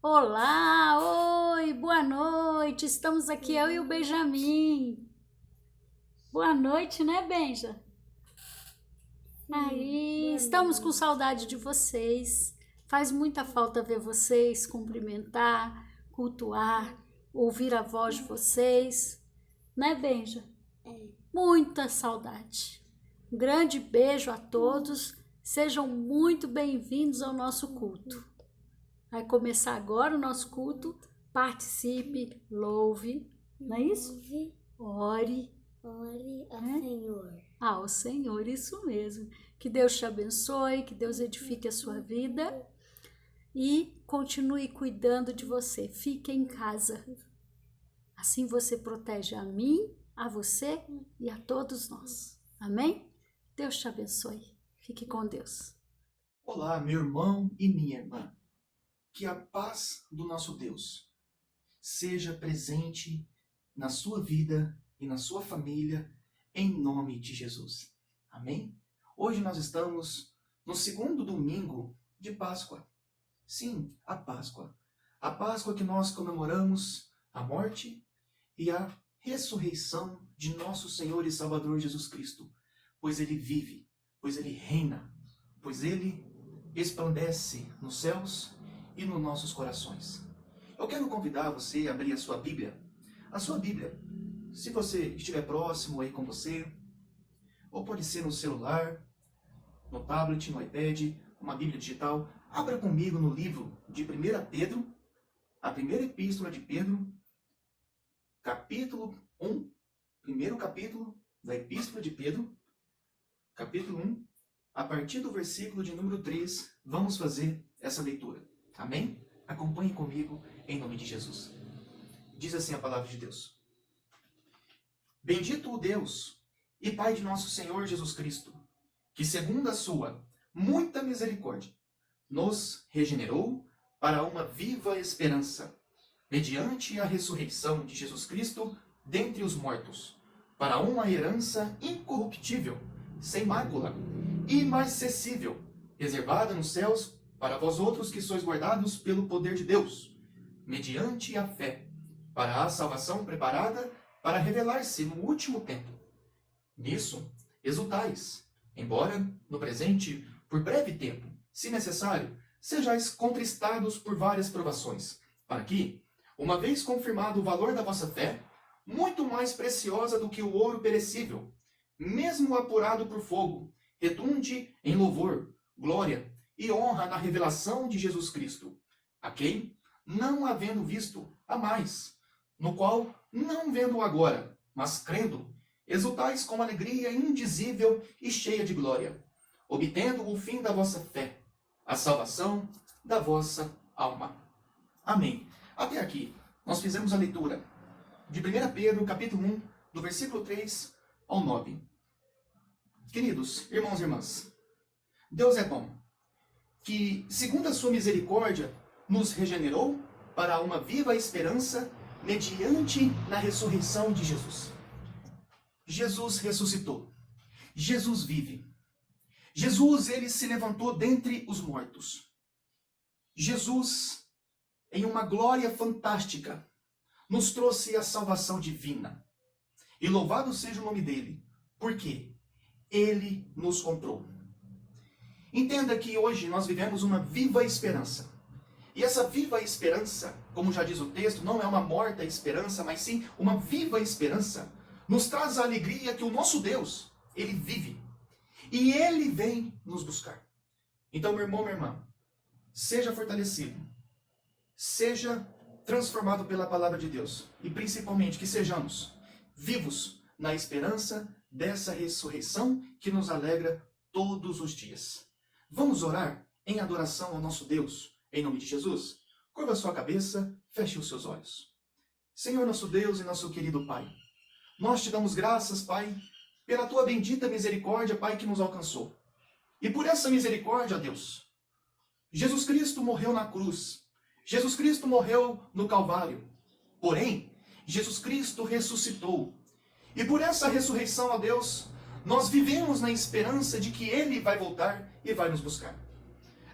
Olá, oi, boa noite. Estamos aqui, eu e o Benjamin. Boa noite, né, Benja? Aí, estamos com saudade de vocês. Faz muita falta ver vocês, cumprimentar, cultuar, ouvir a voz de vocês, né, Benja? Muita saudade. Um grande beijo a todos. Sejam muito bem-vindos ao nosso culto. Vai começar agora o nosso culto. Participe, louve, não é isso? Ore Ore ao Senhor. ao Senhor, isso mesmo. Que Deus te abençoe, que Deus edifique a sua vida e continue cuidando de você. Fique em casa. Assim você protege a mim, a você e a todos nós. Amém? Deus te abençoe. Fique com Deus. Olá, meu irmão e minha irmã. Que a paz do nosso Deus seja presente na sua vida e na sua família, em nome de Jesus. Amém? Hoje nós estamos no segundo domingo de Páscoa. Sim, a Páscoa. A Páscoa que nós comemoramos a morte e a ressurreição de nosso Senhor e Salvador Jesus Cristo. Pois Ele vive, pois Ele reina, pois Ele resplandece nos céus e nos nossos corações. Eu quero convidar você a abrir a sua Bíblia. A sua Bíblia, se você estiver próximo aí com você, ou pode ser no celular, no tablet, no iPad, uma Bíblia digital, abra comigo no livro de 1 Pedro, a primeira epístola de Pedro, capítulo 1, primeiro capítulo da epístola de Pedro, capítulo 1, a partir do versículo de número 3, vamos fazer essa leitura. Amém? Acompanhe comigo em nome de Jesus. Diz assim a palavra de Deus. Bendito o Deus e Pai de nosso Senhor Jesus Cristo, que segundo a sua muita misericórdia, nos regenerou para uma viva esperança, mediante a ressurreição de Jesus Cristo dentre os mortos, para uma herança incorruptível, sem mácula, imarcessível, reservada nos céus para vós outros que sois guardados pelo poder de Deus, mediante a fé, para a salvação preparada para revelar-se no último tempo. Nisso exultais, embora no presente, por breve tempo, se necessário, sejais contristados por várias provações, para que, uma vez confirmado o valor da vossa fé, muito mais preciosa do que o ouro perecível, mesmo apurado por fogo, retunde em louvor, glória e honra na revelação de Jesus Cristo, a quem, não havendo visto, a mais, no qual, não vendo agora, mas crendo, exultais com alegria indizível e cheia de glória, obtendo o fim da vossa fé, a salvação da vossa alma. Amém. Até aqui, nós fizemos a leitura de 1 Pedro, capítulo 1, do versículo 3 ao 9. Queridos irmãos e irmãs, Deus é bom, que, segundo a sua misericórdia, nos regenerou para uma viva esperança mediante na ressurreição de Jesus. Jesus ressuscitou. Jesus vive. Jesus, ele se levantou dentre os mortos. Jesus, em uma glória fantástica, nos trouxe a salvação divina. E louvado seja o nome dele, porque ele nos comprou. Entenda que hoje nós vivemos uma viva esperança. E essa viva esperança, como já diz o texto, não é uma morta esperança, mas sim uma viva esperança, nos traz a alegria que o nosso Deus, ele vive. E ele vem nos buscar. Então, meu irmão, minha irmã, seja fortalecido. Seja transformado pela palavra de Deus. E principalmente que sejamos vivos na esperança dessa ressurreição que nos alegra todos os dias. Vamos orar em adoração ao nosso Deus, em nome de Jesus? Curva a sua cabeça, feche os seus olhos. Senhor nosso Deus e nosso querido Pai, nós te damos graças, Pai, pela tua bendita misericórdia, Pai, que nos alcançou. E por essa misericórdia, Deus, Jesus Cristo morreu na cruz. Jesus Cristo morreu no Calvário. Porém, Jesus Cristo ressuscitou. E por essa ressurreição, ó Deus, nós vivemos na esperança de que Ele vai voltar e vai nos buscar.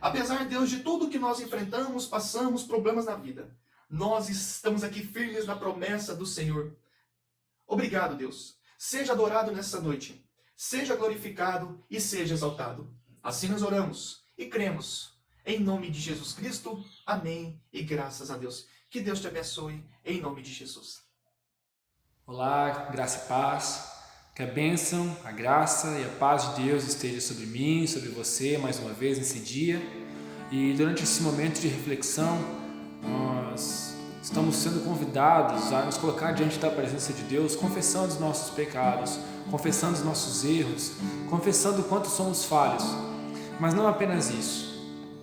Apesar, Deus, de tudo que nós enfrentamos, passamos, problemas na vida, nós estamos aqui firmes na promessa do Senhor. Obrigado, Deus. Seja adorado nessa noite. Seja glorificado e seja exaltado. Assim nós oramos e cremos. Em nome de Jesus Cristo. Amém. E graças a Deus. Que Deus te abençoe. Em nome de Jesus. Olá, graça e paz. Que a bênção, a graça e a paz de Deus esteja sobre mim, sobre você, mais uma vez nesse dia. E durante esse momento de reflexão, nós estamos sendo convidados a nos colocar diante da presença de Deus, confessando os nossos pecados, confessando os nossos erros, confessando o quanto somos falhos. Mas não apenas isso.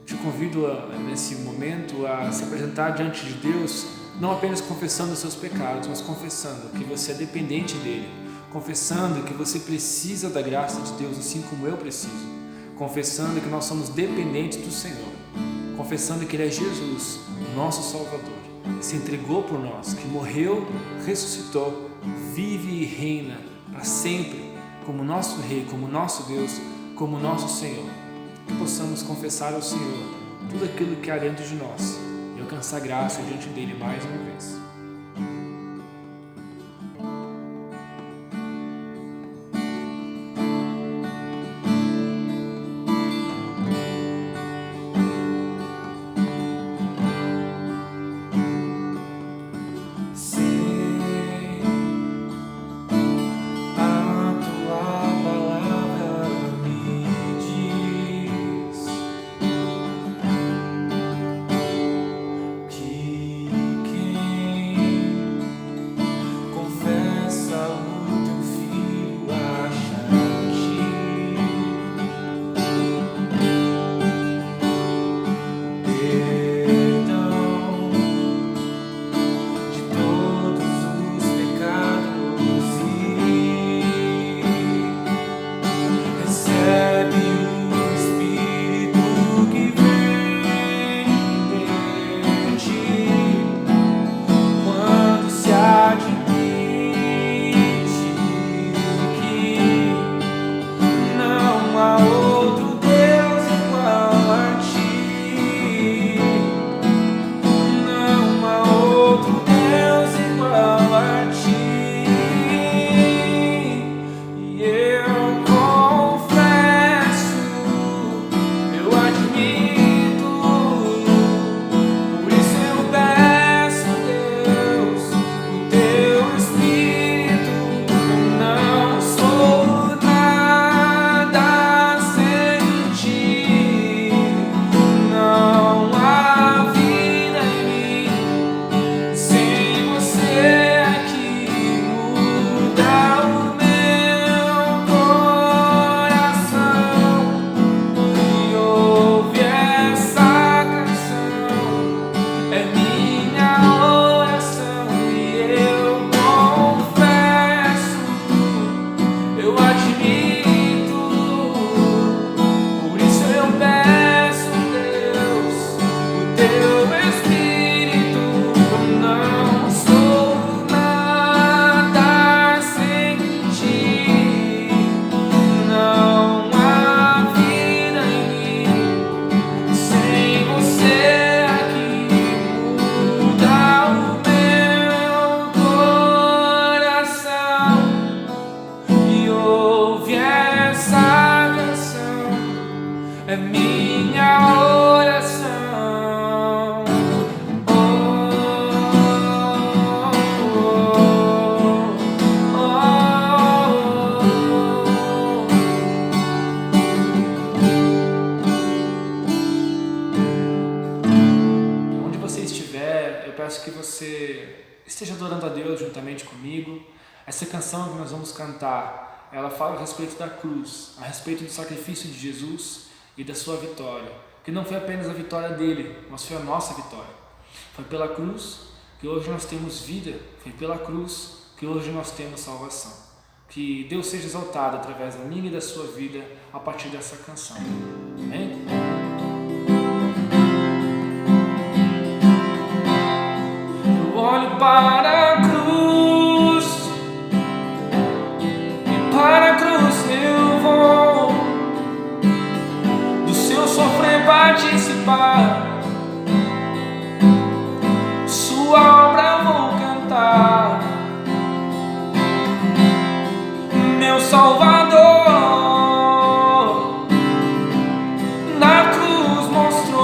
Te convido nesse momento a se apresentar diante de Deus, não apenas confessando os seus pecados, mas confessando que você é dependente dele, confessando que você precisa da graça de Deus, assim como eu preciso, confessando que nós somos dependentes do Senhor, confessando que Ele é Jesus, nosso Salvador, que se entregou por nós, que morreu, ressuscitou, vive e reina para sempre, como nosso Rei, como nosso Deus, como nosso Senhor. Que possamos confessar ao Senhor tudo aquilo que há dentro de nós e alcançar graça diante dele mais uma vez. peço que você esteja adorando a Deus juntamente comigo. Essa canção que nós vamos cantar, ela fala a respeito da cruz, a respeito do sacrifício de Jesus e da sua vitória, que não foi apenas a vitória dele, mas foi a nossa vitória. Foi pela cruz que hoje nós temos vida, foi pela cruz que hoje nós temos salvação. Que Deus seja exaltado através da minha e da sua vida a partir dessa canção. Amém? Eu olho para a cruz e para a cruz eu vou. Do seu sofrer bate Salvador, na cruz mostrou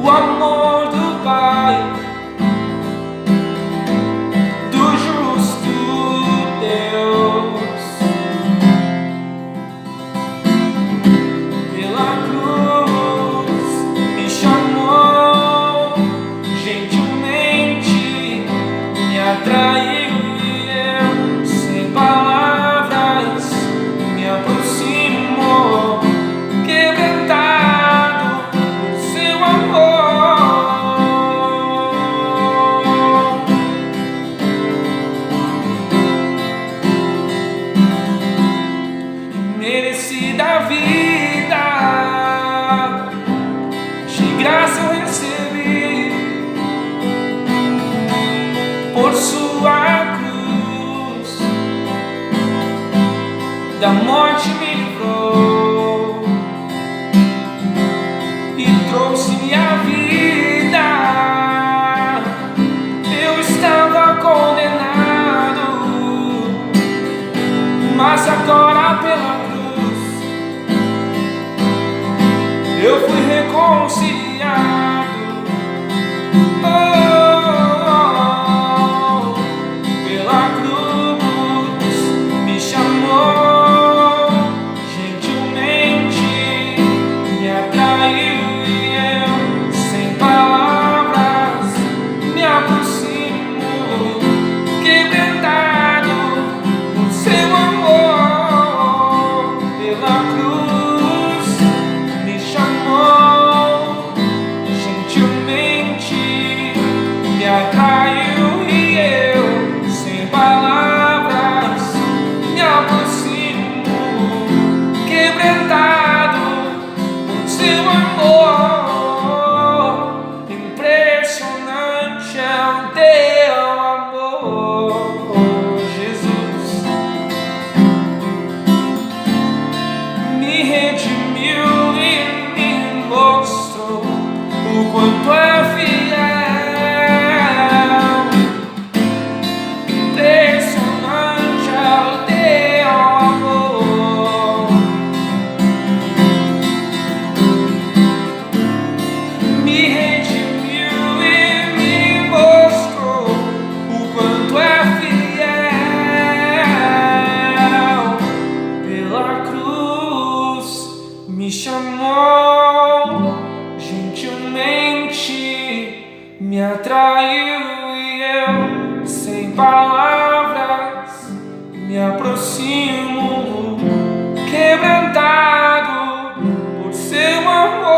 o amor do Pai, do justo Deus. Pela cruz me chamou, gentilmente me atraiu. Da vida, de graça eu recebi, por sua cruz, da morte me livrou e trouxe-me a vida. Eu estava condenado, mas agora pela eu fui reconciliado. Pela cruz me chamou, gentilmente me atraiu e eu, sem palavras, me aproximo, quebrantado por seu amor. Pela cruz me atraiu e eu, sem palavras, me aproximo, quebrantado por seu amor. Impressionante é o teu amor, Jesus. Me redimiu e me mostrou o quanto é fiel. Me chamou, gentilmente me atraiu e eu, sem palavras, me aproximo, quebrantado por seu amor.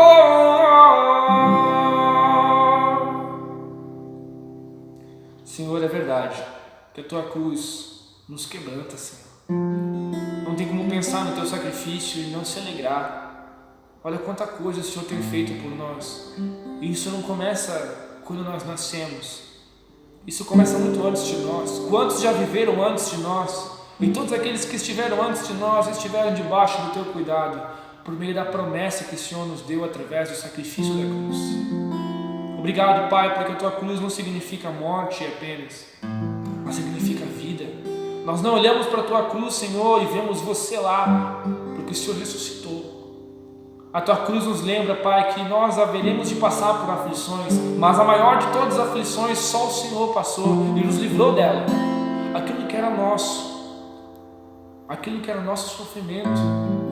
Senhor, é verdade que a tua cruz nos quebranta, Senhor. Não tem como pensar no teu sacrifício e não se alegrar. Olha quanta coisa o Senhor tem feito por nós. E isso não começa quando nós nascemos. Isso começa muito antes de nós. Quantos já viveram antes de nós? E todos aqueles que estiveram antes de nós estiveram debaixo do teu cuidado, por meio da promessa que o Senhor nos deu através do sacrifício da cruz. Obrigado, Pai, porque a tua cruz não significa morte apenas, mas significa vida. Nós não olhamos para a tua cruz, Senhor, e vemos você lá, porque o Senhor ressuscitou. A tua cruz nos lembra, Pai, que nós haveremos de passar por aflições, mas a maior de todas as aflições só o Senhor passou e nos livrou dela. Aquilo que era nosso, aquilo que era nosso sofrimento,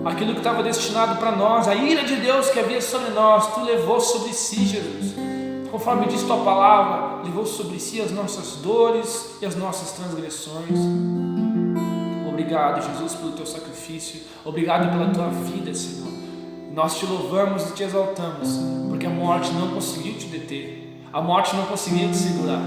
aquilo que estava destinado para nós, a ira de Deus que havia sobre nós, tu levou sobre si, Jesus. Conforme diz tua palavra, levou sobre si as nossas dores e as nossas transgressões. Obrigado, Jesus, pelo teu sacrifício. Obrigado pela tua vida, Senhor. Nós te louvamos e te exaltamos, porque a morte não conseguiu te deter, a morte não conseguiu te segurar.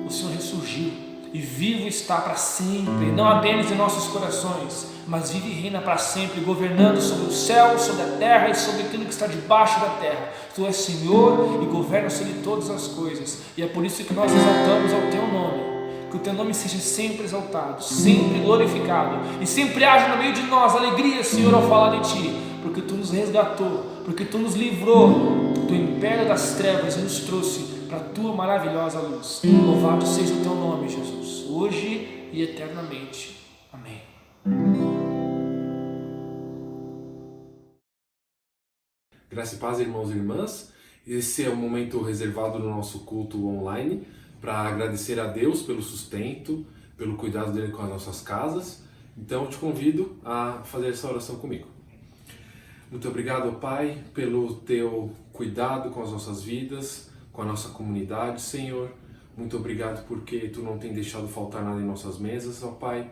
O Senhor ressurgiu e vivo está para sempre, não apenas em nossos corações, mas vive e reina para sempre, governando sobre o céu, sobre a terra e sobre aquilo que está debaixo da terra. Tu és Senhor e governa sobre todas as coisas, e é por isso que nós exaltamos ao teu nome. Que o teu nome seja sempre exaltado, sempre glorificado, e sempre haja no meio de nós alegria, Senhor, ao falar de ti, porque tu nos resgatou, porque tu nos livrou do império das trevas e nos trouxe para a tua maravilhosa luz. Louvado seja o teu nome, Jesus, hoje e eternamente. Amém. Graça e paz, irmãos e irmãs. Esse é o momento reservado no nosso culto online para agradecer a Deus pelo sustento, pelo cuidado dele com as nossas casas. Então eu te convido a fazer essa oração comigo. Muito obrigado, Pai, pelo teu cuidado com as nossas vidas, com a nossa comunidade, Senhor. Muito obrigado porque tu não tem deixado faltar nada em nossas mesas, ó Pai.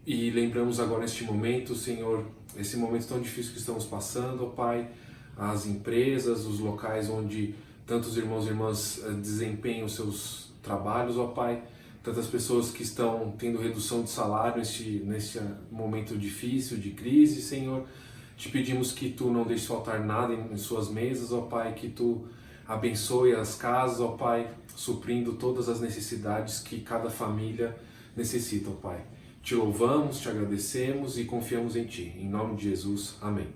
E lembramos agora neste momento, Senhor, esse momento tão difícil que estamos passando, ó Pai, as empresas, os locais onde tantos irmãos e irmãs desempenham seus trabalhos, ó Pai, tantas pessoas que estão tendo redução de salário neste momento difícil, de crise, Senhor. Te pedimos que Tu não deixes faltar nada em suas mesas, ó Pai, que Tu abençoe as casas, ó Pai, suprindo todas as necessidades que cada família necessita, ó Pai. Te louvamos, te agradecemos e confiamos em Ti. Em nome de Jesus, amém.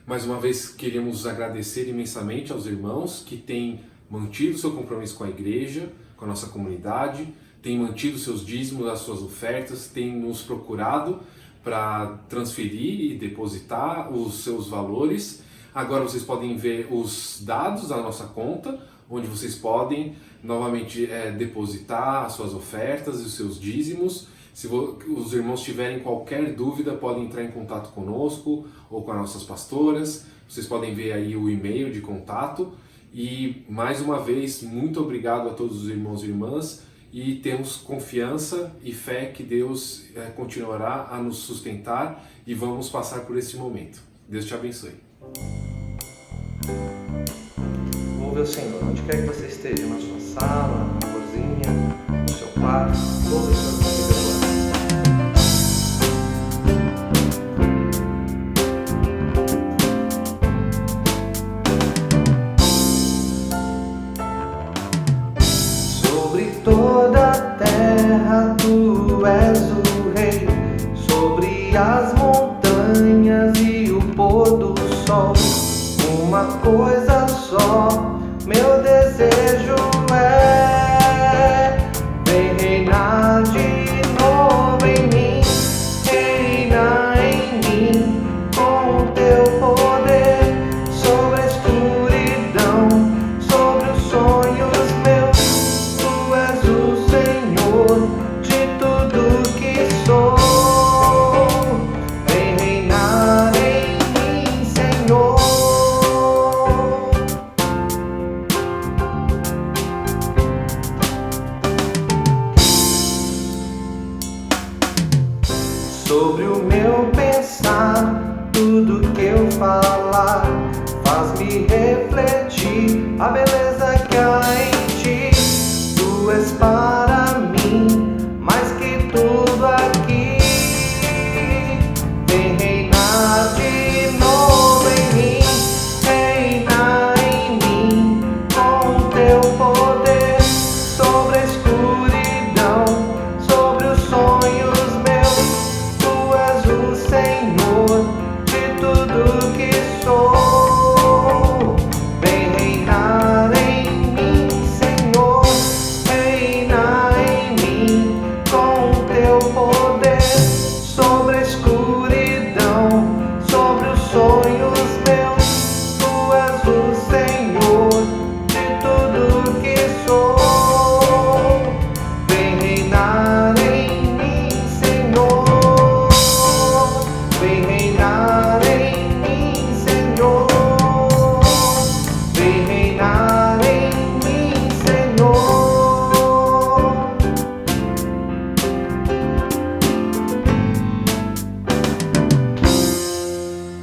Mais uma vez queremos agradecer imensamente aos irmãos que têm mantido seu compromisso com a igreja, com a nossa comunidade, têm mantido seus dízimos, as suas ofertas, têm nos procurado para transferir e depositar os seus valores. Agora vocês podem ver os dados da nossa conta, onde vocês podem novamente depositar as suas ofertas e os seus dízimos. Se os irmãos tiverem qualquer dúvida, podem entrar em contato conosco ou com as nossas pastoras. Vocês podem ver aí o e-mail de contato. E mais uma vez, muito obrigado a todos os irmãos e irmãs. E temos confiança e fé que Deus continuará a nos sustentar e vamos passar por esse momento. Deus te abençoe. Louve ao Senhor, onde quer que você esteja, na sua sala, na cozinha, no seu quarto, louve o Senhor comigo agora. Sobre toda a terra tu és o rei, sobre as montanhas e o pôr do sol. Uma coisa só, meu desejo é: vem reinar de novo em mim, reina em mim com o teu poder, sobre a escuridão, sobre os sonhos meus. Tu és o Senhor de tudo que sou. Vem reinar em mim, Senhor. Sobre o meu pensar, tudo que eu falar, faz-me refletir a beleza que há em ti. Tu és para mim mais que tudo aqui. Vem reinar de novo em mim, reina em mim com o teu poder, sobre a escuridão, sobre os sonhos meus. Tu és o Senhor de tudo que sou. Vem reinar em mim, Senhor, reina em mim com o teu poder, sobre a escuridão, sobre os sonhos meus. Tu és o Senhor de tudo que sou. Vem reinar em mim, Senhor. Vem reinar em mim, Senhor. Vem reinar em mim, Senhor.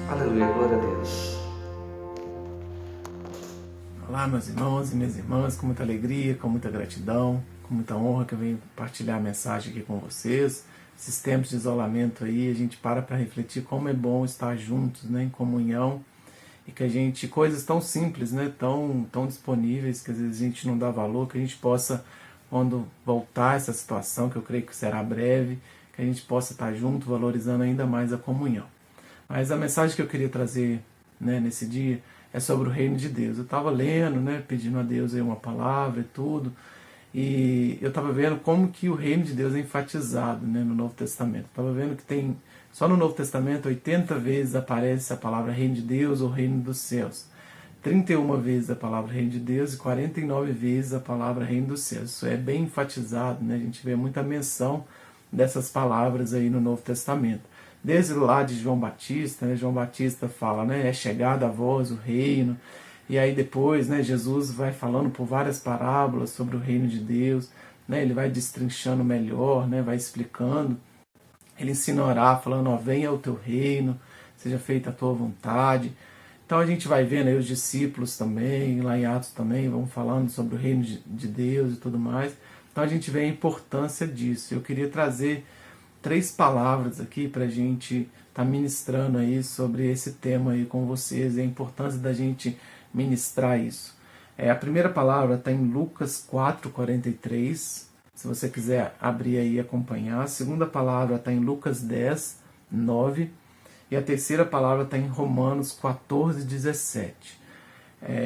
Aleluia, glória a Deus. Olá, meus irmãos e minhas irmãs, com muita alegria, com muita gratidão, com muita honra que eu venho compartilhar a mensagem aqui com vocês. Esses tempos de isolamento aí, a gente para refletir como é bom estar juntos, né, em comunhão, e que a gente, coisas tão simples, né, tão disponíveis, que às vezes a gente não dá valor, que a gente possa, quando voltar essa situação, que eu creio que será breve, que a gente possa estar junto, valorizando ainda mais a comunhão. Mas a mensagem que eu queria trazer, né, nesse dia é sobre o reino de Deus. Eu estava lendo, né, pedindo a Deus aí uma palavra e tudo, e eu estava vendo como que o reino de Deus é enfatizado, né, no Novo Testamento. Estava vendo que tem, só no Novo Testamento, 80 vezes aparece a palavra reino de Deus ou reino dos céus. 31 vezes a palavra reino de Deus e 49 vezes a palavra reino dos céus. Isso é bem enfatizado, né? A gente vê muita menção dessas palavras aí no Novo Testamento. Desde lá de João Batista, né? João Batista fala, né? É chegado a vós o reino. E aí depois, né, Jesus vai falando por várias parábolas sobre o reino de Deus, né? Ele vai destrinchando melhor, né? Vai explicando. Ele ensina a orar, falando, ó, venha o teu reino, seja feita a tua vontade. Então a gente vai vendo aí os discípulos também, lá em Atos também, vão falando sobre o reino de Deus e tudo mais. Então a gente vê a importância disso. Eu queria trazer 3 palavras aqui para a gente estar ministrando aí sobre esse tema aí com vocês, e a importância da gente ministrar isso. A primeira palavra está em Lucas 4:43, se você quiser abrir aí e acompanhar. A segunda palavra está em Lucas 10:9. E a terceira palavra está em Romanos 14:17.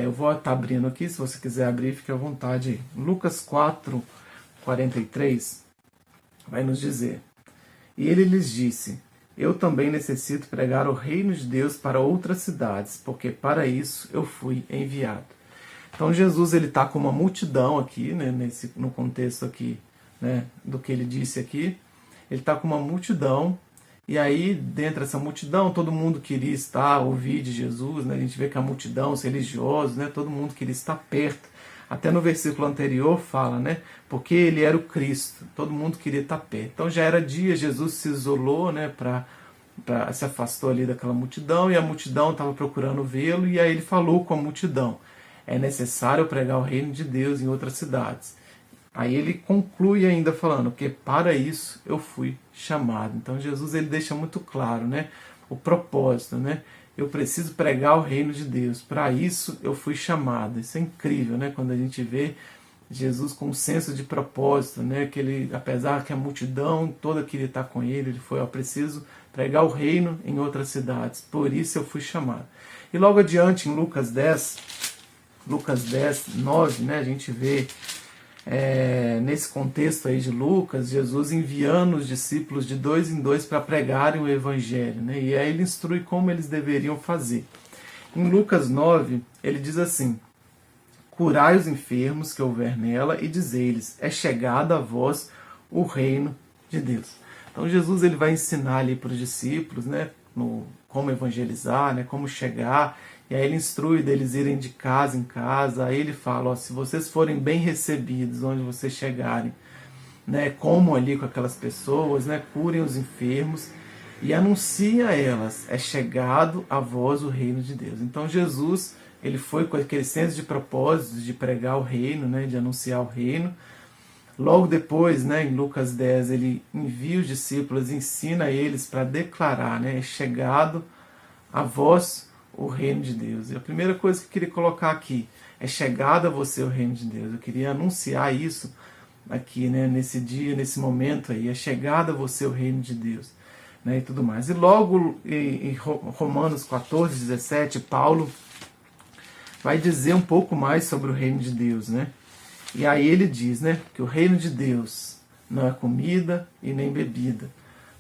Eu vou estar abrindo aqui, se você quiser abrir, fique à vontade aí. Lucas 4:43 vai nos dizer: E ele lhes disse, eu também necessito pregar o reino de Deus para outras cidades, porque para isso eu fui enviado. Então Jesus está com uma multidão aqui, né, no contexto aqui, né, do que ele disse aqui. Ele está com uma multidão. E aí, dentro dessa multidão, todo mundo queria ouvir de Jesus, né? A gente vê que a multidão, os religiosos, né? Todo mundo queria estar perto. Até no versículo anterior fala, né? Porque ele era o Cristo, todo mundo queria estar perto. Então já era dia, Jesus se isolou, né? Se afastou ali daquela multidão, e a multidão estava procurando vê-lo, e aí ele falou com a multidão: é necessário pregar o reino de Deus em outras cidades. Aí ele conclui ainda falando que para isso eu fui chamado. Então Jesus ele deixa muito claro, né, o propósito, né? Eu preciso pregar o reino de Deus. Para isso eu fui chamado. Isso é incrível, né? Quando a gente vê Jesus com um senso de propósito, né? Que ele, apesar que a multidão toda queria estar com ele, ele foi, preciso pregar o reino em outras cidades. Por isso eu fui chamado. E logo adiante em Lucas 10:9, né? A gente vê nesse contexto aí de Lucas, Jesus enviando os discípulos de 2 em 2 para pregarem o Evangelho, né? E aí ele instrui como eles deveriam fazer. Em Lucas 9, ele diz assim: curai os enfermos que houver nela e dizei-lhes, é chegado a vós o reino de Deus. Então Jesus ele vai ensinar ali para os discípulos, né, como evangelizar, né, como chegar. E aí ele instrui deles irem de casa em casa. Aí ele fala, se vocês forem bem recebidos onde vocês chegarem, né, como ali com aquelas pessoas, né, curem os enfermos e anunciem a elas, é chegado a vós o reino de Deus. Então Jesus ele foi com aquele senso de propósito de pregar o reino, né, de anunciar o reino. Logo depois, né, em Lucas 10, ele envia os discípulos, ensina eles para declarar, né, é chegado a vós o reino de Deus. E a primeira coisa que eu queria colocar aqui é chegado a você o reino de Deus. Eu queria anunciar isso aqui, né, nesse dia, nesse momento aí, é chegado a você o reino de Deus, né, e tudo mais. E logo em Romanos 14:17, Paulo vai dizer um pouco mais sobre o reino de Deus, né? E aí ele diz, né, que o reino de Deus não é comida e nem bebida,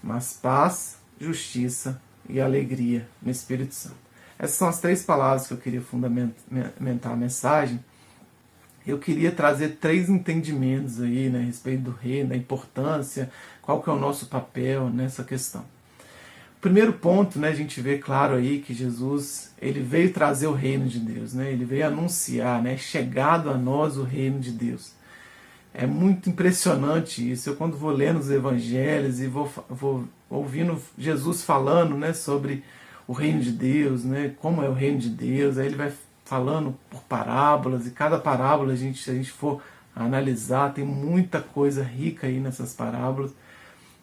mas paz, justiça e alegria no Espírito Santo. Essas são as 3 palavras que eu queria fundamentar a mensagem. Eu queria trazer 3 entendimentos aí, né, a respeito do reino, da importância, qual que é o nosso papel nessa questão. O primeiro ponto, né, a gente vê claro aí que Jesus ele veio trazer o reino de Deus, né, ele veio anunciar, né, chegado a nós o reino de Deus. É muito impressionante isso. Eu quando vou lendo os evangelhos e vou ouvindo Jesus falando, né, sobre o reino de Deus, né, como é o reino de Deus, aí ele vai falando por parábolas, e cada parábola, se a gente for analisar, tem muita coisa rica aí nessas parábolas.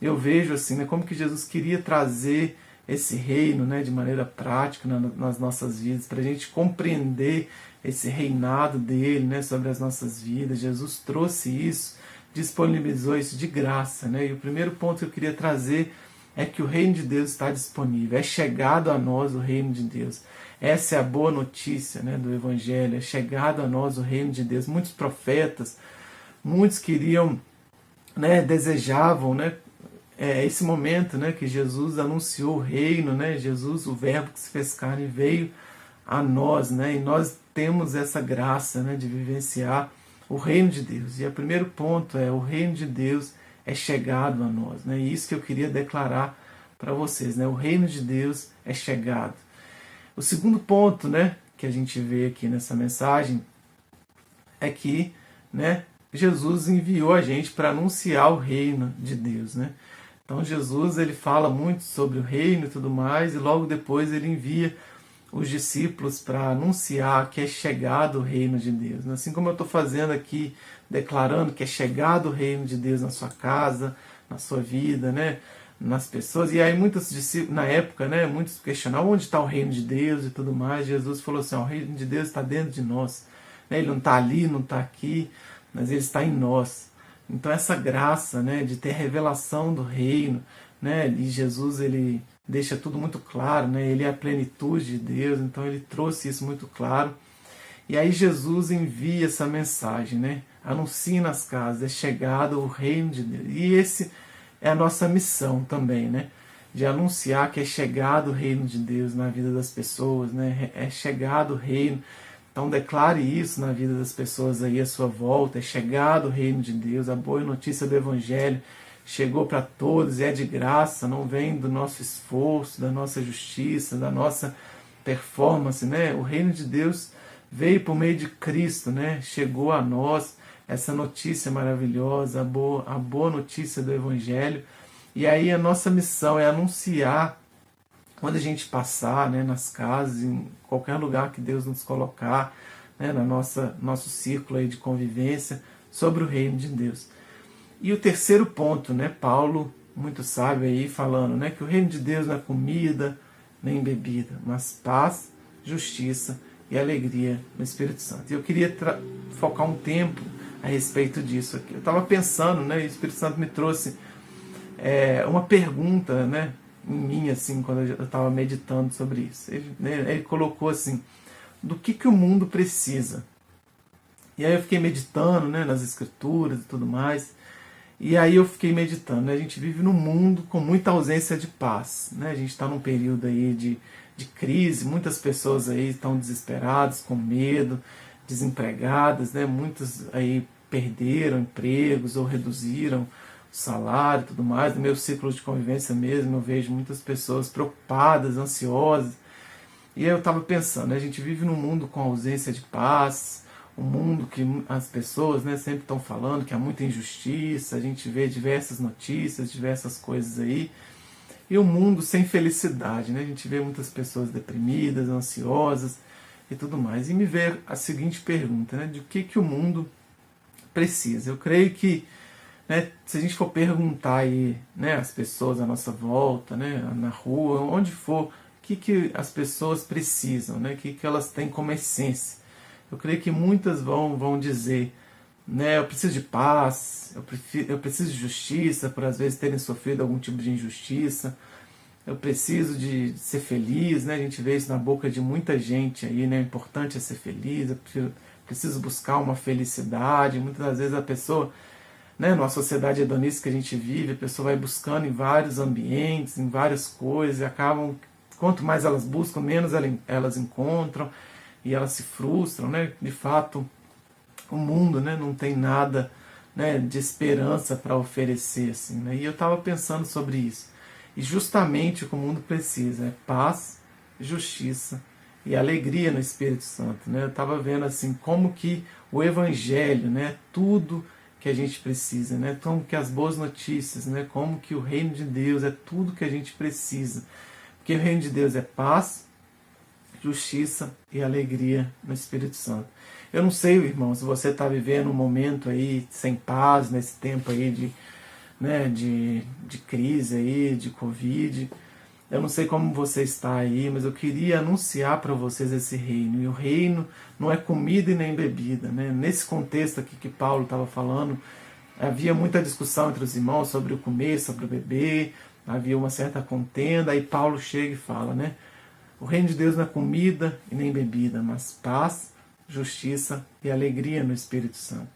Eu vejo assim, né, como que Jesus queria trazer esse reino, né, de maneira prática nas nossas vidas, para a gente compreender esse reinado dele, né, sobre as nossas vidas. Jesus trouxe isso, disponibilizou isso de graça, né? E o primeiro ponto que eu queria trazer é que o reino de Deus está disponível, é chegado a nós o reino de Deus. Essa é a boa notícia, né, do Evangelho. É chegado a nós o reino de Deus. Muitos profetas, muitos queriam, né, desejavam, né, esse momento, né, que Jesus anunciou o reino, né, Jesus, o Verbo que se fez carne, veio a nós, né, e nós temos essa graça, né, de vivenciar o reino de Deus. E o primeiro ponto é: o reino de Deus é chegado a nós, né, e isso que eu queria declarar para vocês, né, o reino de Deus é chegado. O segundo ponto, né, que a gente vê aqui nessa mensagem é que, né, Jesus enviou a gente para anunciar o reino de Deus, né? Então Jesus, ele fala muito sobre o reino e tudo mais, e logo depois ele envia os discípulos para anunciar que é chegado o reino de Deus. Assim como eu estou fazendo aqui, declarando que é chegado o reino de Deus na sua casa, na sua vida, né, nas pessoas. E aí muitos discípulos, na época, né, muitos questionavam onde está o reino de Deus e tudo mais. Jesus falou assim: o reino de Deus está dentro de nós. Ele não está ali, não está aqui, mas ele está em nós. Então essa graça, né, de ter revelação do reino, né, e Jesus, ele deixa tudo muito claro, né, ele é a plenitude de Deus, então ele trouxe isso muito claro. E aí Jesus envia essa mensagem, né, anuncia nas casas: é chegado o reino de Deus. E esse é a nossa missão também, né, de anunciar que é chegado o reino de Deus na vida das pessoas, né, é chegado o reino. Então declare isso na vida das pessoas aí à sua volta: é chegado o reino de Deus, a boa notícia do Evangelho chegou para todos, é de graça, não vem do nosso esforço, da nossa justiça, da nossa performance, né? O reino de Deus veio por meio de Cristo, né? Chegou a nós essa notícia maravilhosa, a boa notícia do Evangelho. E aí a nossa missão é anunciar, quando a gente passar, né, nas casas, em qualquer lugar que Deus nos colocar, né, na nosso círculo aí de convivência, sobre o reino de Deus. E o terceiro ponto, né, Paulo, muito sábio aí, falando, né, que o reino de Deus não é comida nem bebida, mas paz, justiça e alegria no Espírito Santo. E eu queria focar um tempo a respeito disso aqui. Eu estava pensando, né, e o Espírito Santo me trouxe uma pergunta, né, em mim, assim, quando eu estava meditando sobre isso. Ele colocou assim: do que o mundo precisa? E aí eu fiquei meditando, né, nas escrituras e tudo mais. E aí eu fiquei meditando, né, a gente vive num mundo com muita ausência de paz, né? A gente está num período aí de crise, muitas pessoas aí estão desesperadas, com medo, desempregadas, né? Muitos aí perderam empregos ou reduziram salário e tudo mais. No meu ciclo de convivência mesmo, eu vejo muitas pessoas preocupadas, ansiosas. E aí eu estava pensando, né, a gente vive num mundo com ausência de paz, um mundo que as pessoas, né, sempre estão falando que há muita injustiça, a gente vê diversas notícias, diversas coisas aí, e um mundo sem felicidade, né? A gente vê muitas pessoas deprimidas, ansiosas e tudo mais. E me veio a seguinte pergunta, né, de que o mundo precisa. Eu creio que, né, se a gente for perguntar aí, né, às pessoas à nossa volta, né, na rua, onde for, o que as pessoas precisam, né, o que elas têm como essência. Eu creio que muitas vão dizer, né, eu preciso de paz, eu preciso de justiça, por às vezes terem sofrido algum tipo de injustiça, eu preciso de ser feliz, né, a gente vê isso na boca de muita gente aí, né, o importante é ser feliz, eu preciso buscar uma felicidade. Muitas das vezes a pessoa, né, numa sociedade hedonista que a gente vive, a pessoa vai buscando em vários ambientes, em várias coisas, e acabam, quanto mais elas buscam, menos elas encontram, e elas se frustram, né? De fato, o mundo, né, não tem nada, né, de esperança para oferecer, assim, né? E eu estava pensando sobre isso. E justamente o que o mundo precisa é paz, justiça e alegria no Espírito Santo, né? Eu estava vendo assim como que o Evangelho, né, tudo que a gente precisa, né? Como que as boas notícias, né? Como que o reino de Deus é tudo que a gente precisa. Porque o reino de Deus é paz, justiça e alegria no Espírito Santo. Eu não sei, irmão, se você está vivendo um momento aí sem paz, nesse tempo aí de crise aí, de Covid. Eu não sei como você está aí, mas eu queria anunciar para vocês esse reino. E o reino não é comida e nem bebida, né? Nesse contexto aqui que Paulo estava falando, havia muita discussão entre os irmãos sobre o comer, sobre o beber, havia uma certa contenda, aí Paulo chega e fala, né? O reino de Deus não é comida e nem bebida, mas paz, justiça e alegria no Espírito Santo.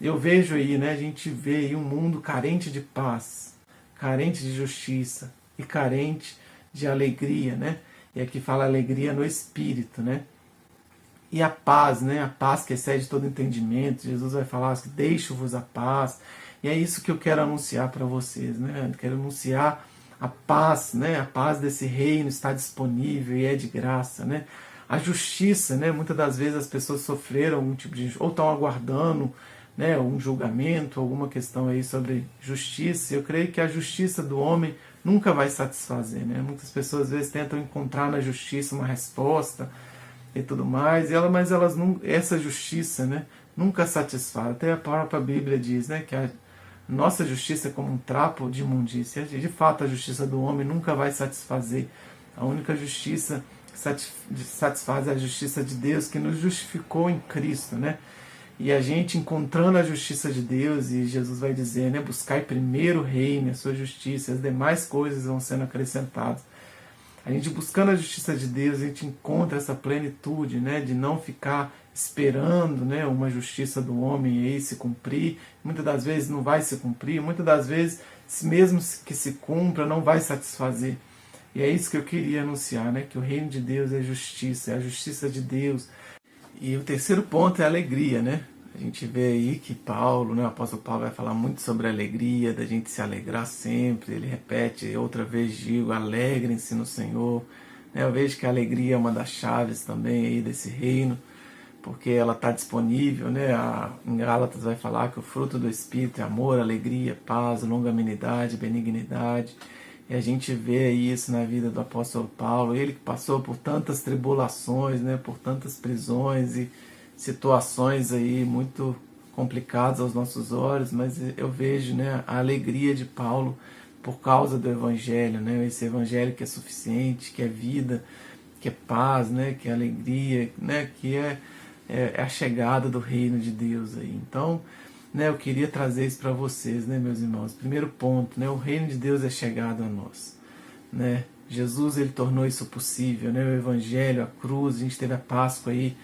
Eu vejo aí, né, a gente vê aí um mundo carente de paz, carente de justiça e carente de alegria, né? E aqui fala alegria no Espírito, né? E a paz, né? A paz que excede todo entendimento. Jesus vai falar que deixo-vos a paz. E é isso que eu quero anunciar para vocês, né? Eu quero anunciar a paz, né? A paz desse reino está disponível e é de graça, né? A justiça, né? Muitas das vezes as pessoas sofreram algum tipo de... ou estão aguardando, né, um julgamento, alguma questão aí sobre justiça. Eu creio que a justiça do homem nunca vai satisfazer, né? Muitas pessoas às vezes tentam encontrar na justiça uma resposta e tudo mais, mas elas não, essa justiça, né, nunca satisfaz. Até a própria Bíblia diz, né, que a nossa justiça é como um trapo de imundícia. De fato, a justiça do homem nunca vai satisfazer. A única justiça que satisfaz é a justiça de Deus, que nos justificou em Cristo, né? E a gente encontrando a justiça de Deus, e Jesus vai dizer, né, buscai primeiro o reino, a sua justiça, as demais coisas vão sendo acrescentadas. A gente buscando a justiça de Deus, a gente encontra essa plenitude, né, de não ficar esperando, né, uma justiça do homem aí se cumprir. Muitas das vezes não vai se cumprir, muitas das vezes, mesmo que se cumpra, não vai satisfazer. E é isso que eu queria anunciar, né, que o reino de Deus é justiça, é a justiça de Deus. E o terceiro ponto é a alegria, né? A gente vê aí que Paulo, né, o apóstolo Paulo vai falar muito sobre a alegria, da gente se alegrar sempre. Ele repete, outra vez digo, alegrem-se no Senhor. Eu vejo que a alegria é uma das chaves também aí desse reino, porque ela está disponível, né? Em Gálatas vai falar que o fruto do Espírito é amor, alegria, paz, longanimidade, benignidade. E a gente vê isso na vida do apóstolo Paulo, ele que passou por tantas tribulações, né, por tantas prisões e situações aí muito complicadas aos nossos olhos, mas eu vejo, né, a alegria de Paulo por causa do Evangelho, né, esse Evangelho que é suficiente, que é vida, que é paz, né, que é alegria, né, que é a chegada do reino de Deus aí. Então, né, eu queria trazer isso para vocês, né, meus irmãos. Primeiro ponto, né, o reino de Deus é chegado a nós, né? Jesus, ele tornou isso possível, né? O Evangelho, a cruz, a gente teve a Páscoa aí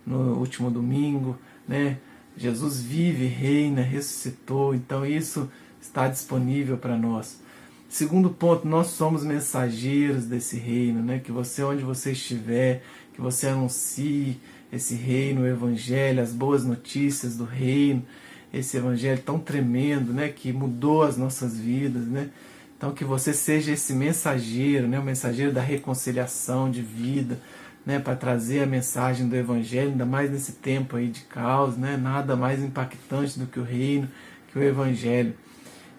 no último domingo, né? Jesus vive, reina, ressuscitou, então isso está disponível para nós. Segundo ponto, nós somos mensageiros desse reino, né? Que você, onde você estiver, que você anuncie esse reino, o Evangelho, as boas notícias do reino, esse Evangelho tão tremendo, né, que mudou as nossas vidas, né? Então que você seja esse mensageiro, né, o mensageiro da reconciliação de vida, né, para trazer a mensagem do Evangelho, ainda mais nesse tempo aí de caos, né? Nada mais impactante do que o reino, que o Evangelho.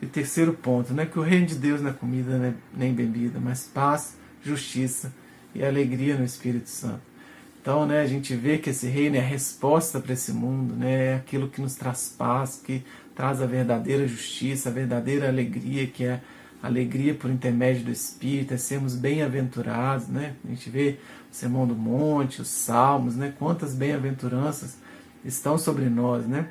E terceiro ponto, né, que o reino de Deus não é comida, né, nem bebida, mas paz, justiça e alegria no Espírito Santo. Então, né, a gente vê que esse reino é a resposta para esse mundo, né, é aquilo que nos traz paz, que traz a verdadeira justiça, a verdadeira alegria, que é a alegria por intermédio do Espírito, é sermos bem-aventurados, né? A gente vê o Sermão do Monte, os Salmos, né, quantas bem-aventuranças estão sobre nós, né?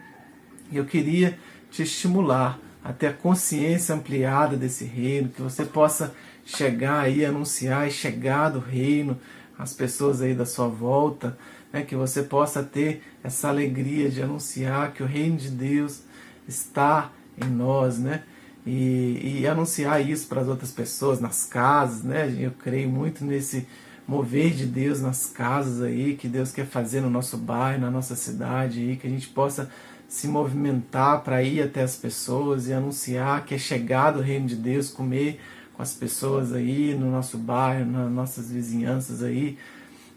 E eu queria te estimular a ter a consciência ampliada desse reino, que você possa chegar aí, anunciar e chegar do reino, as pessoas aí da sua volta, né, que você possa ter essa alegria de anunciar que o reino de Deus está em nós, né, e anunciar isso para as outras pessoas, nas casas, né. Eu creio muito nesse mover de Deus nas casas aí, que Deus quer fazer no nosso bairro, na nossa cidade aí, que a gente possa se movimentar para ir até as pessoas e anunciar que é chegado o reino de Deus, comer com as pessoas aí no nosso bairro, nas nossas vizinhanças aí,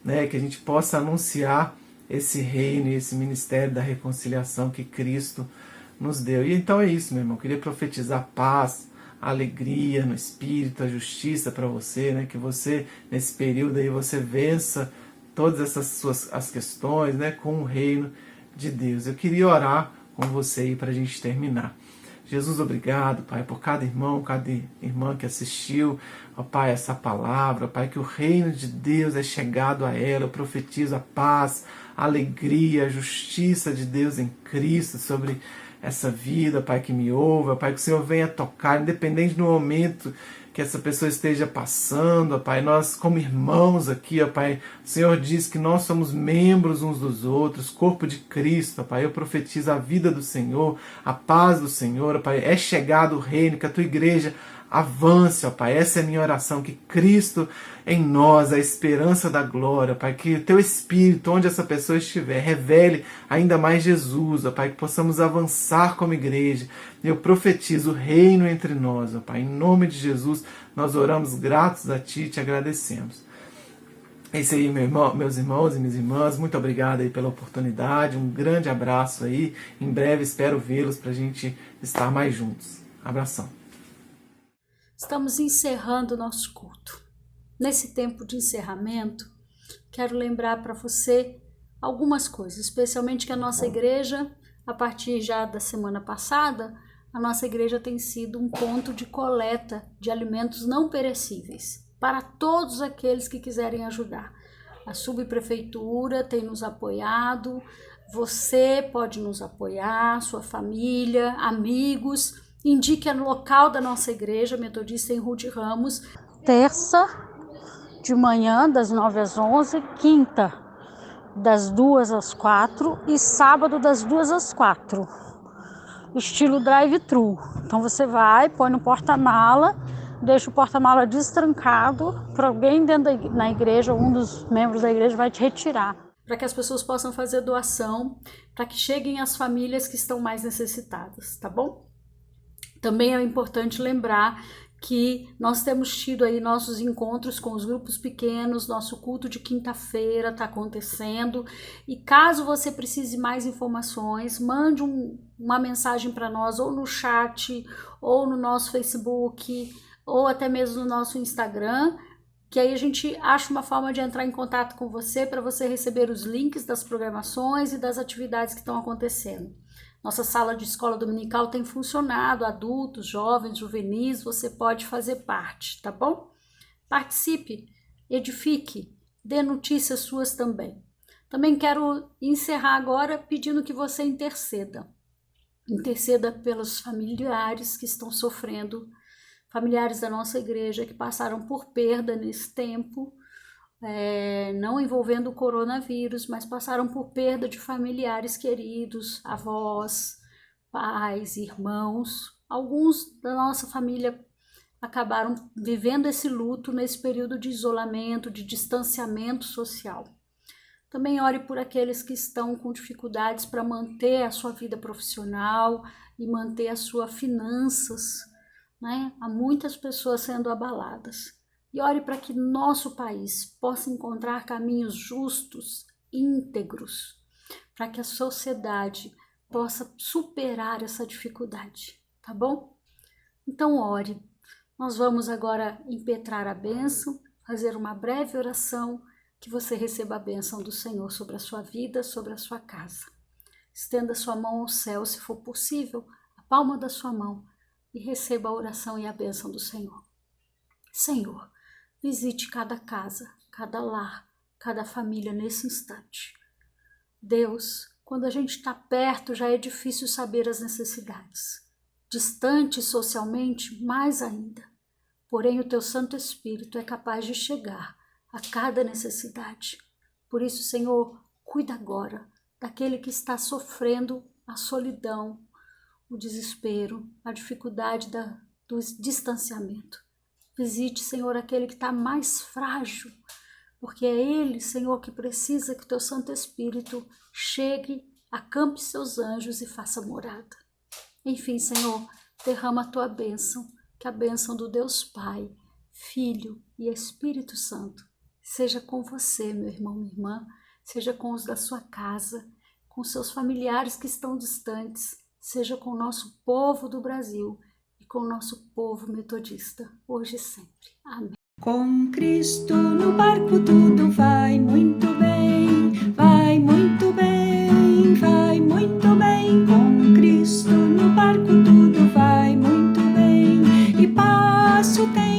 né, que a gente possa anunciar esse reino e esse ministério da reconciliação que Cristo nos deu. E então é isso, meu irmão, eu queria profetizar paz, alegria no Espírito, a justiça para você, né, que você, nesse período aí, você vença todas essas as questões, né, com o reino de Deus. Eu queria orar com você aí para a gente terminar. Jesus, obrigado, Pai, por cada irmão, cada irmã que assistiu, ó Pai, essa palavra, ó Pai, que o reino de Deus é chegado a ela. Eu profetizo a paz, a alegria, a justiça de Deus em Cristo sobre essa vida, Pai, que me ouve, ó Pai, que o Senhor venha tocar, independente do momento que essa pessoa esteja passando, ó Pai. Nós, como irmãos aqui, ó Pai, o Senhor diz que nós somos membros uns dos outros, corpo de Cristo, ó Pai. Eu profetizo a vida do Senhor, a paz do Senhor, ó Pai. É chegado o reino, que a tua igreja avance, ó Pai. Essa é a minha oração, que Cristo em nós, a esperança da glória, Pai, que o teu Espírito, onde essa pessoa estiver, revele ainda mais Jesus, ó Pai, que possamos avançar como igreja. Eu profetizo o reino entre nós, ó Pai, em nome de Jesus, nós oramos gratos a Ti e te agradecemos. É isso aí, meus irmãos e minhas irmãs, muito obrigado aí pela oportunidade, um grande abraço aí, em breve espero vê-los para a gente estar mais juntos. Abração. Estamos encerrando o nosso culto. Nesse tempo de encerramento, quero lembrar para você algumas coisas, especialmente que a nossa igreja, a partir já da semana passada, a nossa igreja tem sido um ponto de coleta de alimentos não perecíveis para todos aqueles que quiserem ajudar. A subprefeitura tem nos apoiado, você pode nos apoiar, sua família, amigos. Indique no local da nossa igreja metodista em Ruth Ramos. Terça de manhã, das 9 às 11, quinta, das 2 às 4 e sábado, das 2 às 4. Estilo drive-thru. Então você vai, põe no porta-mala, deixa o porta-mala destrancado para alguém dentro na igreja, um dos membros da igreja vai te retirar. Para que as pessoas possam fazer doação, para que cheguem às famílias que estão mais necessitadas, tá bom? Também é importante lembrar que nós temos tido aí nossos encontros com os grupos pequenos, nosso culto de quinta-feira está acontecendo, e caso você precise mais informações, mande uma mensagem para nós, ou no chat, ou no nosso Facebook, ou até mesmo no nosso Instagram, que aí a gente acha uma forma de entrar em contato com você para você receber os links das programações e das atividades que estão acontecendo. Nossa sala de escola dominical tem funcionado, adultos, jovens, juvenis, você pode fazer parte, tá bom? Participe, edifique, dê notícias suas também. Também quero encerrar agora pedindo que você interceda. Interceda pelos familiares que estão sofrendo, familiares da nossa igreja que passaram por perda nesse tempo, não envolvendo o coronavírus, mas passaram por perda de familiares queridos, avós, pais, irmãos. Alguns da nossa família acabaram vivendo esse luto nesse período de isolamento, de distanciamento social. Também ore por aqueles que estão com dificuldades para manter a sua vida profissional e manter as suas finanças, né? Há muitas pessoas sendo abaladas. E ore para que nosso país possa encontrar caminhos justos, íntegros, para que a sociedade possa superar essa dificuldade, tá bom? Então ore. Nós vamos agora impetrar a bênção, fazer uma breve oração, que você receba a bênção do Senhor sobre a sua vida, sobre a sua casa. Estenda sua mão ao céu, se for possível, a palma da sua mão, e receba a oração e a bênção do Senhor. Senhor, visite cada casa, cada lar, cada família nesse instante. Deus, quando a gente está perto, já é difícil saber as necessidades. Distante socialmente, mais ainda. Porém, o Teu Santo Espírito é capaz de chegar a cada necessidade. Por isso, Senhor, cuida agora daquele que está sofrendo a solidão, o desespero, a dificuldade do distanciamento. Visite, Senhor, aquele que está mais frágil, porque é ele, Senhor, que precisa que o Teu Santo Espírito chegue, acampe seus anjos e faça morada. Enfim, Senhor, derrama a Tua bênção, que a bênção do Deus Pai, Filho e Espírito Santo seja com você, meu irmão, minha irmã, seja com os da sua casa, com seus familiares que estão distantes, seja com o nosso povo do Brasil e com o nosso povo metodista, hoje e sempre. Amém. Com Cristo no barco tudo vai muito bem, vai muito bem, vai muito bem. Com Cristo no barco tudo vai muito bem, e passa o tempo